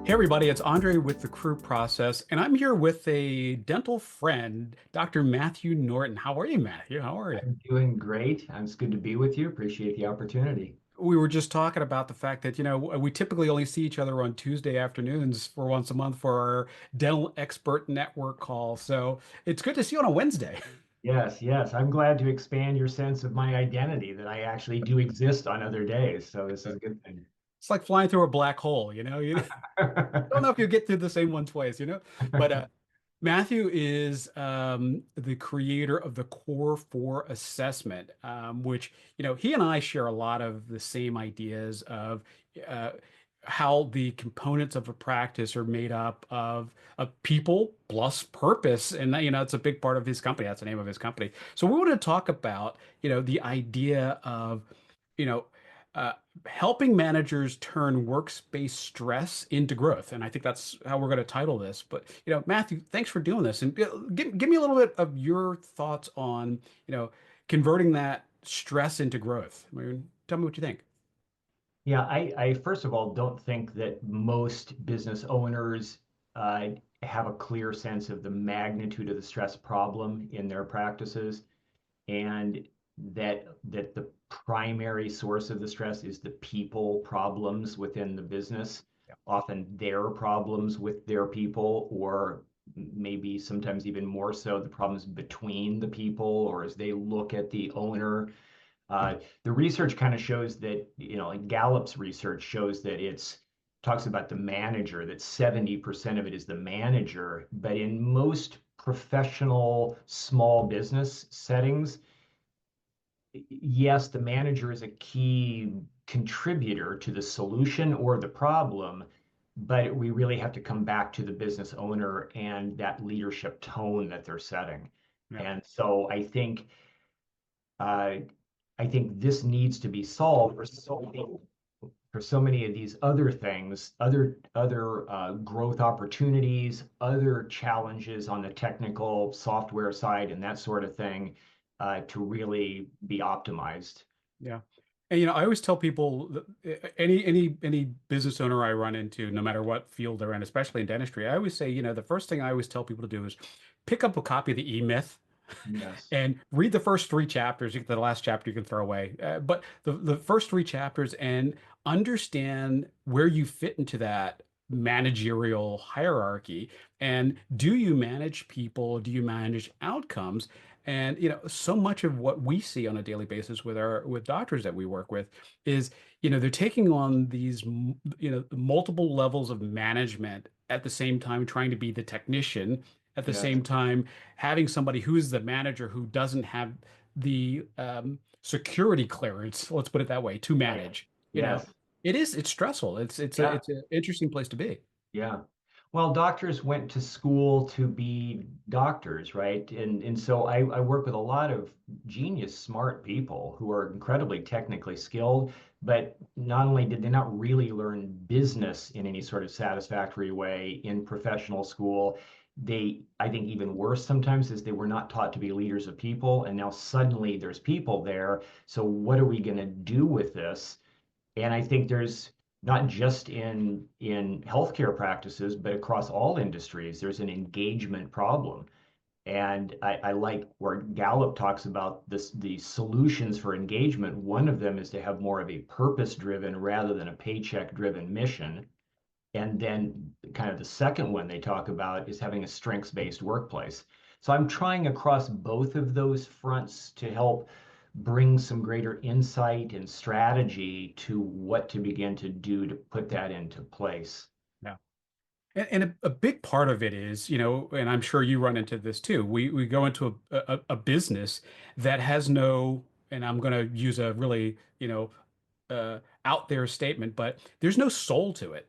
Hey everybody, it's Andre with the Crew Process, and I'm here with a dental friend, Dr. Matthew Norton. How are you, Matthew? How are you? I'm doing great. It's good to be with you. Appreciate the opportunity. We were just talking about the fact that, we typically only see each other on Tuesday afternoons for once a month for our dental expert network call. So it's good to see you on a Wednesday. Yes, yes. I'm glad to expand your sense of my identity that I actually do exist on other days. So this is a good thing. It's like flying through a black hole, you know? You don't know if you get through the same one twice. But Matthew is the creator of the Core 4 assessment, which, he and I share a lot of the same ideas of uh, how the components of a practice are made up of people plus purpose. And, it's a big part of his company. That's the name of his company. So we want to talk about, the idea of, you know, uh, helping managers turn workspace stress into growth. And I think that's how we're going to title this. But, Matthew, thanks for doing this. And give me a little bit of your thoughts on, converting that stress into growth. I mean, tell me what you think. Yeah, I first of all don't think that most business owners uh, have a clear sense of the magnitude of the stress problem in their practices, and that the primary source of the stress is the people problems within the business, often their problems with their people, or maybe sometimes even more so the problems between the people, or as they look at the owner. The research kind of shows that, like Gallup's research shows that it's talks about the manager, that 70% of it is the manager. But in most professional small business settings, yes, the manager is a key contributor to the solution or the problem, but we really have to come back to the business owner and that leadership tone that they're setting. Yeah. And so uh, I think this needs to be solved for so many of these other things, other growth opportunities, other challenges on the technical software side, and that sort of thing, to really be optimized. Yeah. And I always tell people that any business owner I run into, no matter what field they're in, especially in dentistry, I always say, the first thing I always tell people to do is pick up a copy of the E-Myth Yes. and read the first three chapters. The last chapter you can throw away, but the first three chapters and understand where you fit into that managerial hierarchy. And do you manage people? Do you manage outcomes? And so much of what we see on a daily basis with our with doctors that we work with is they're taking on these multiple levels of management at the same time, trying to be the technician at the Yes. same time having somebody who's the manager who doesn't have the security clearance, let's put it that way, to Right. manage. Yes. It's stressful. Yeah. It's an interesting place to be. Yeah. Well, doctors went to school to be doctors, right? And so I work with a lot of genius, smart people who are incredibly technically skilled, but not only did they not really learn business in any sort of satisfactory way in professional school, I think even worse sometimes is they were not taught to be leaders of people, and now suddenly there's people there. So what are we going to do with this? And I think there's not just in healthcare practices, but across all industries, there's an engagement problem. And I like where Gallup talks about the solutions for engagement. One of them is to have more of a purpose-driven rather than a paycheck-driven mission. And then kind of the second one they talk about is having a strengths-based workplace. So I'm trying across both of those fronts to help bring some greater insight and strategy to what to begin to do to put that into place. Yeah. And a big part of it is, and I'm sure you run into this too. We go into a business that has no, and I'm going to use a really, out there statement, but there's no soul to it.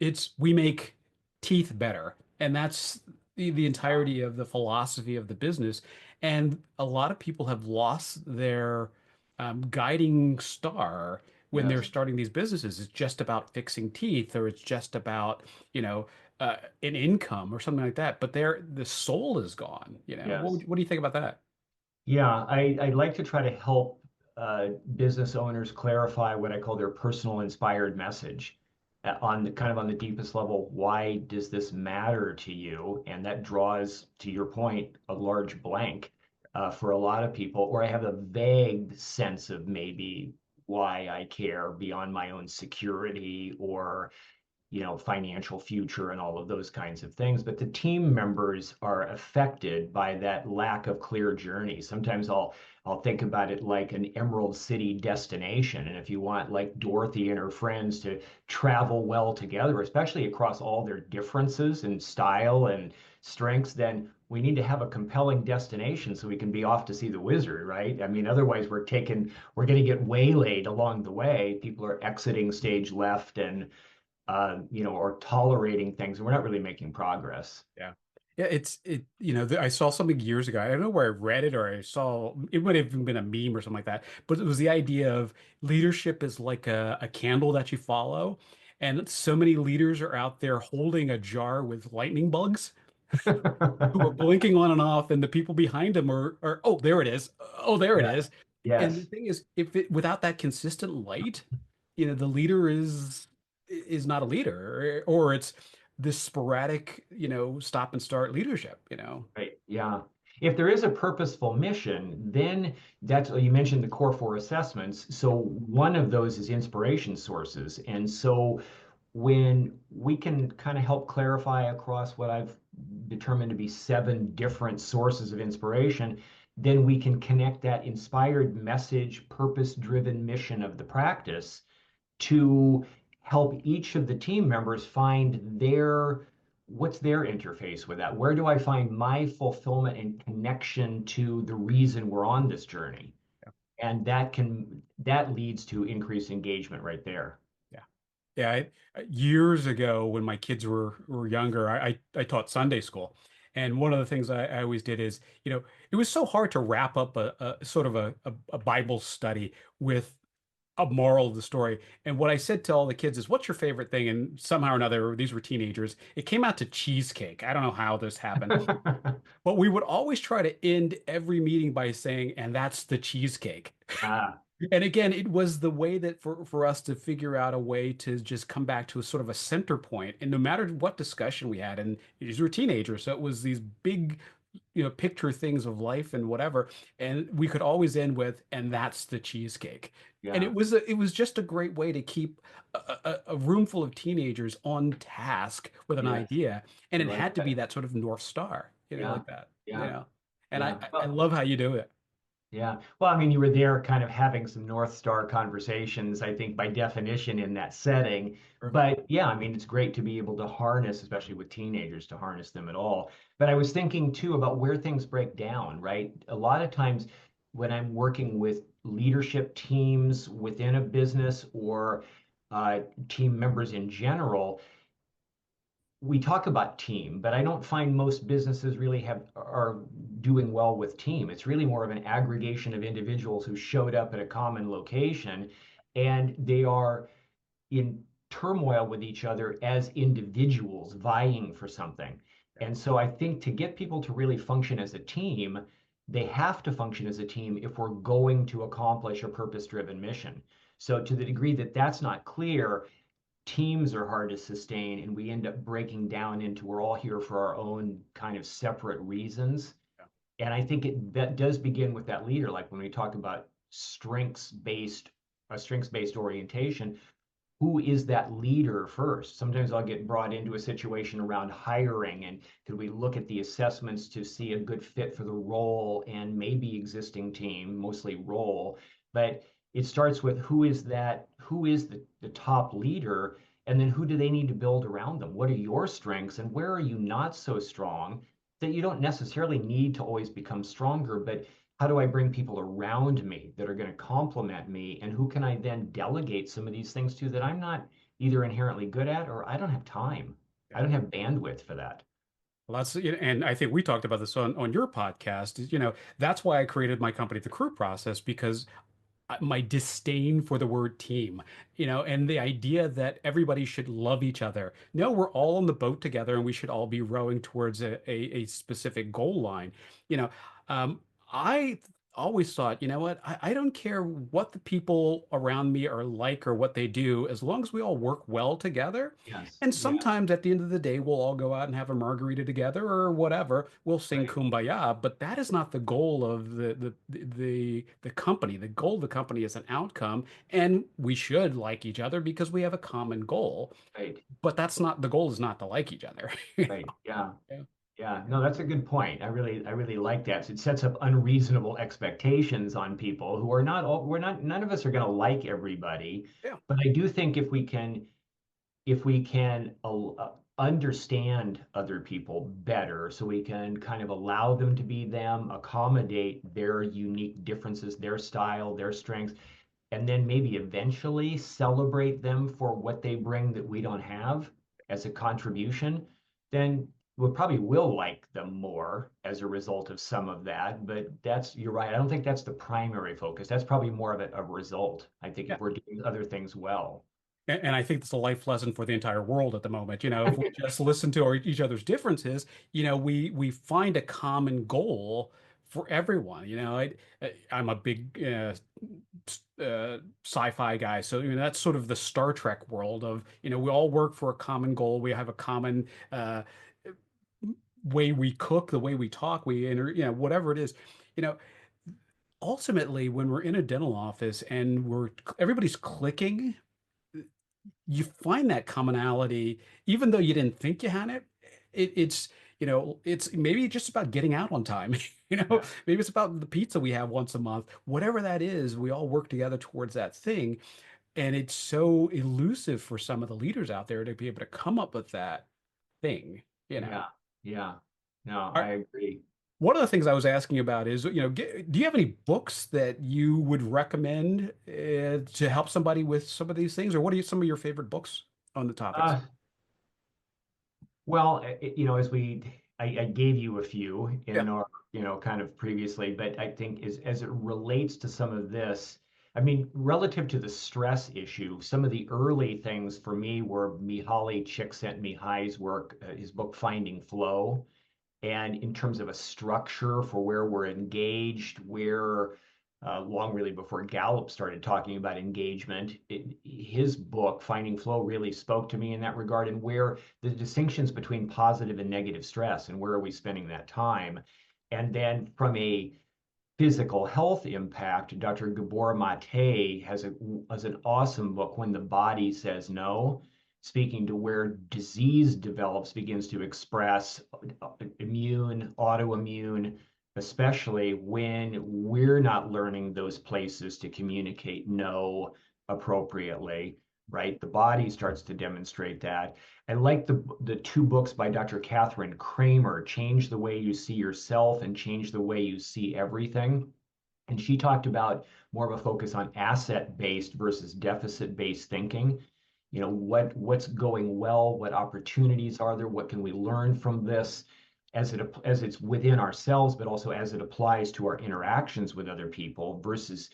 It's we make teeth better, and that's the entirety of the philosophy of the business. And a lot of people have lost their guiding star when they're Yes. starting these businesses. It's just about fixing teeth, or it's just about, an income or something like that. But the soul is gone. Yes. What do you think about that? Yeah, I'd like to try to help business owners clarify what I call their personal inspired message. on the kind of on the deepest level, why does this matter to you? And that draws, to your point, a large blank for a lot of people, or I have a vague sense of maybe why I care beyond my own security or financial future and all of those kinds of things. But the team members are affected by that lack of clear journey. Sometimes I'll think about it like an Emerald City destination. And if you want like Dorothy and her friends to travel well together, especially across all their differences in style and strengths, then we need to have a compelling destination so we can be off to see the wizard, right? I mean, otherwise we're going to get waylaid along the way. People are exiting stage left and or tolerating things, and we're not really making progress. Yeah. Yeah, I saw something years ago. I don't know where I read it or I saw it might have even been a meme or something like that. But it was the idea of leadership is like a candle that you follow. And so many leaders are out there holding a jar with lightning bugs who are blinking on and off, and the people behind them are oh, there it is. Oh, there it Yeah. is. And the Yes. thing is, if it without that consistent light, the leader is not a leader, or it's this sporadic, stop and start leadership. Right. Yeah. If there is a purposeful mission, then that's, you mentioned the core four assessments. So one of those is inspiration sources. And so when we can kind of help clarify across what I've determined to be seven different sources of inspiration, then we can connect that inspired message, purpose-driven mission of the practice to help each of the team members find what's their interface with that? Where do I find my fulfillment and connection to the reason we're on this journey? And that leads to increased engagement right there. Yeah. Yeah. Years ago, when my kids were younger, I taught Sunday school. And one of the things I always did is, it was so hard to wrap up a sort of a Bible study with a moral of the story. And what I said to all the kids is, "What's your favorite thing?" And somehow or another, these were teenagers. It came out to cheesecake. I don't know how this happened, but we would always try to end every meeting by saying, "And that's the cheesecake." Ah, And again, it was the way that for us to figure out a way to just come back to a sort of a center point. And no matter what discussion we had, and these were teenagers, so it was these big, picture things of life and whatever. And we could always end with, "And that's the cheesecake." And yeah, it was just a great way to keep a room full of teenagers on task with an yes, idea. And I it like had to be that. that sort of North Star, Yeah, like that, yeah, And yeah. I love how you do it. Yeah. Well, I mean, you were there kind of having some North Star conversations, I think, by definition in that setting. Perfect. But yeah, I mean, it's great to be able to harness, especially with teenagers, to harness them at all. But I was thinking too about where things break down, right? A lot of times when I'm working with leadership teams within a business or uh, team members in general, we talk about team, but I don't find most businesses really are doing well with team. It's really more of an aggregation of individuals who showed up at a common location and they are in turmoil with each other as individuals vying for something. Yeah. And so I think to get people to really function as a team, they have to function as a team if we're going to accomplish a purpose-driven mission. So to the degree that that's not clear, teams are hard to sustain and we end up breaking down into we're all here for our own kind of separate reasons. Yeah. And I think that does begin with that leader. Like when we talk about strengths based orientation, who is that leader first? Sometimes I'll get brought into a situation around hiring and could we look at the assessments to see a good fit for the role and maybe existing team, mostly role. But it starts with who is the top leader, and then who do they need to build around them? What are your strengths and where are you not so strong that you don't necessarily need to always become stronger, but how do I bring people around me that are going to complement me? And who can I then delegate some of these things to that I'm not either inherently good at or I don't have time. I Yeah. don't have bandwidth for that. Well, and I think we talked about this on your podcast. That's why I created my company, The Crew Process, because my disdain for the word team, and the idea that everybody should love each other. No, we're all in the boat together and we should all be rowing towards a specific goal line. You know, I always thought, you know what, I don't care what the people around me are like or what they do, as long as we all work well together. Yes. And Yeah. sometimes at the end of the day, we'll all go out and have a margarita together or whatever. We'll sing Right. Kumbaya, but that is not the goal of the company. The goal of the company is an outcome, and we should like each other because we have a common goal. Right. But that's not the goal is not to like each other. Right. Yeah. Yeah. Yeah, no, that's a good point. I really like that. So it sets up unreasonable expectations on people who are not all, we're not, none of us are going to like everybody. Yeah. But I do think if we can understand other people better, so we can kind of allow them to be them, accommodate their unique differences, their style, their strengths, and then maybe eventually celebrate them for what they bring that we don't have as a contribution, then we probably will like them more as a result of some of that. But that's, you're right. I don't think that's the primary focus. That's probably more of a result. I think Yeah. if we're doing other things well. And I think it's a life lesson for the entire world at the moment. You know, if we just listen to each other's differences, we find a common goal for everyone. I'm a big sci-fi guy, so that's sort of the Star Trek world of we all work for a common goal. We have a common way we cook, the way we talk, whatever it is. You know, ultimately, when we're in a dental office and everybody's clicking, you find that commonality, even though you didn't think you had it. It's maybe just about getting out on time. Yeah. Maybe it's about the pizza we have once a month. Whatever that is, we all work together towards that thing. And it's so elusive for some of the leaders out there to be able to come up with that thing, you know. Yeah. Yeah. No, All I right. agree. One of the things I was asking about is, do you have any books that you would recommend to help somebody with some of these things, or what are some of your favorite books on the topics? Uh, Well, as I gave you a few Yeah. in our, kind of previously, but I think as it relates to some of this, I mean, relative to the stress issue, some of the early things for me were Mihaly Csikszentmihalyi's work, his book Finding Flow, and in terms of a structure for where we're engaged, where long really before Gallup started talking about engagement, his book Finding Flow really spoke to me in that regard, and where the distinctions between positive and negative stress and where are we spending that time. And then from a physical health impact, Dr. Gabor Mate has an awesome book, When the Body Says No, speaking to where disease develops, begins to express immune, autoimmune, especially when we're not learning those places to communicate no appropriately, right? The body starts to demonstrate that. I like the two books by Dr. Catherine Kramer, Change the Way You See Yourself and Change the Way You See Everything. And she talked about more of a focus on asset-based versus deficit-based thinking. What's going well, what opportunities are there, what can we learn from this as it's within ourselves, but also as it applies to our interactions with other people versus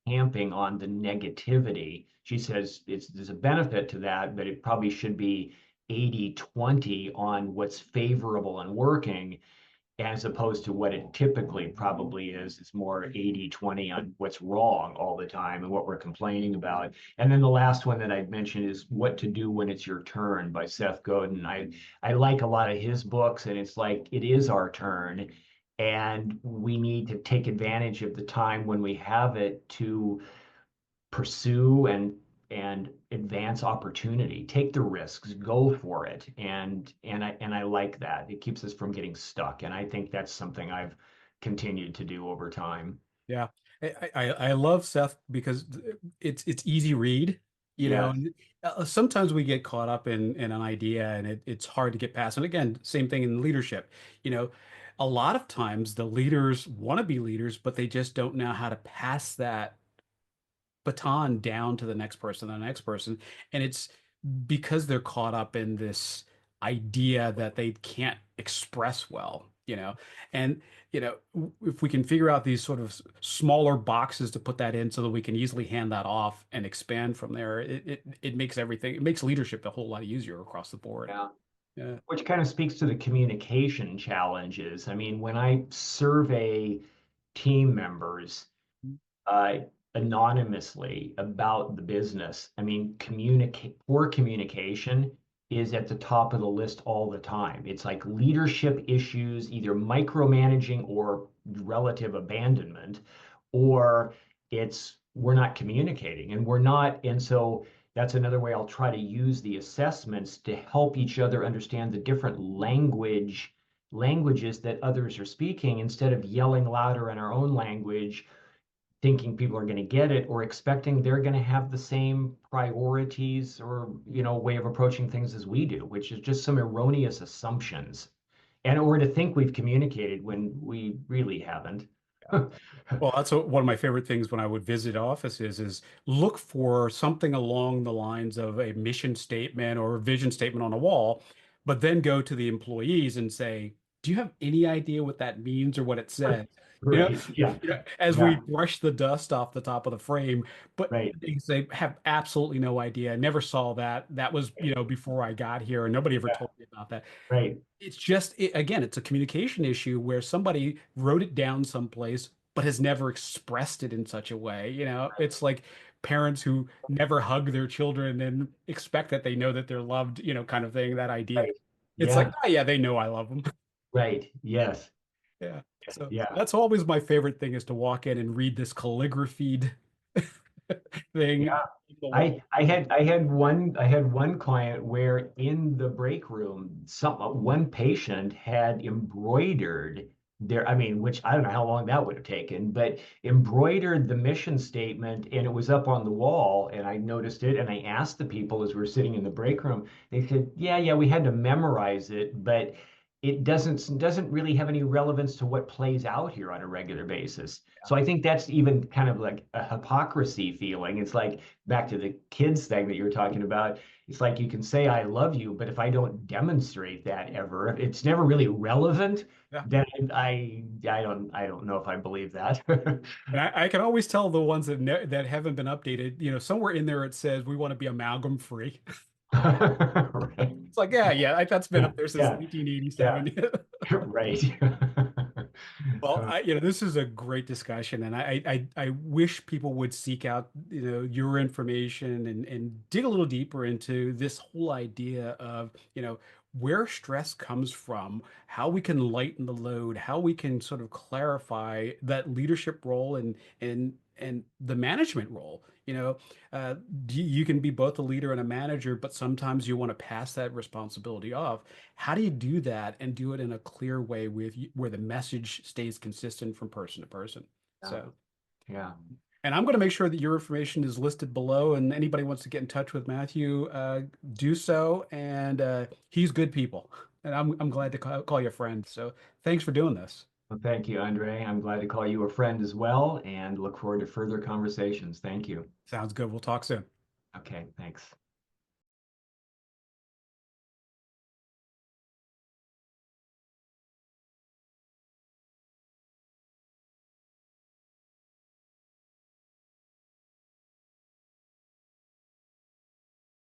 camping on the negativity. She says there's a benefit to that, but it probably should be 80-20 on what's favorable and working, as opposed to what it typically probably is. It's more 80-20 on what's wrong all the time and what we're complaining about. And then the last one that I'd mentioned is What to Do When It's Your Turn by Seth Godin. I like a lot of his books, and it's like it is our turn. And we need to take advantage of the time when we have it to pursue and advance opportunity, take the risks, go for it. And I like that. It keeps us from getting stuck. And I think that's something I've continued to do over time. Yeah. I love Seth because it's easy read, Yes. and sometimes we get caught up in an idea and it's hard to get past. And again, same thing in leadership. You know, a lot of times the leaders want to be leaders, but they just don't know how to pass that baton down to the next person. And it's because they're caught up in this idea that they can't express well, And, if we can figure out these sort of smaller boxes to put that in so that we can easily hand that off and expand from there, it makes leadership a whole lot easier across the board. Yeah. Yeah. Which kind of speaks to the communication challenges. I mean, when I survey team members uh, anonymously about the business. I mean, poor communication is at the top of the list all the time. It's like leadership issues, either micromanaging or relative abandonment, or it's we're not communicating and we're not. And so that's another way I'll try to use the assessments to help each other understand the different languages that others are speaking instead of yelling louder in our own language thinking people are going to get it or expecting they're going to have the same priorities or way of approaching things as we do, which is just some erroneous assumptions and or to think we've communicated when we really haven't. Well, that's one of my favorite things when I would visit offices is look for something along the lines of a mission statement or a vision statement on a wall, but then go to the employees and say, "Do you have any idea what that means or what it says?" You know, Right. Yeah. as we Yeah. brush the dust off the top of the frame, but Right. they have absolutely no idea. I never saw that. That was, before I got here, and nobody ever Yeah. told me about that. Right. It's just, again, it's a communication issue where somebody wrote it down someplace but has never expressed it in such a way. It's like parents who never hug their children and expect that they know that they're loved, kind of thing, that idea. Right. It's like, Yeah. oh yeah, they know I love them. Right. Yes. Yeah. So Yeah. that's always my favorite thing is to walk in and read this calligraphied thing Yeah. on the wall. I had one client where in the break room, one patient had embroidered I mean, which I don't know how long that would have taken, but embroidered the mission statement and it was up on the wall and I noticed it and I asked the people as we were sitting in the break room, they said, yeah, yeah, we had to memorize it, but it doesn't really have any relevance to what plays out here on a regular basis. So I think that's even kind of like a hypocrisy feeling. It's like back to the kids thing that you were talking about. It's like you can say I love you, but if I don't demonstrate that ever, if it's never really relevant, Yeah. then I don't know if I believe that. And I can always tell the ones that haven't been updated, somewhere in there it says we want to be amalgam free. Right. It's like, yeah, yeah, that's been Yeah. up there since Yeah. Yeah. 1987. Right. Well, this is a great discussion, and I wish people would seek out, your information and dig a little deeper into this whole idea of, where stress comes from, how we can lighten the load, how we can sort of clarify that leadership role and the management role. Uh, you can be both a leader and a manager, but sometimes you want to pass that responsibility off. How do you do that and do it in a clear way where the message stays consistent from person to person? Yeah. So, Yeah. and I'm going to make sure that your information is listed below, and anybody wants to get in touch with Matthew, do so. And he's good people, and I'm glad to call you a friend. So, thanks for doing this. Well, thank you, Andre. I'm glad to call you a friend as well and look forward to further conversations. Thank you. Sounds good. We'll talk soon. Okay, thanks.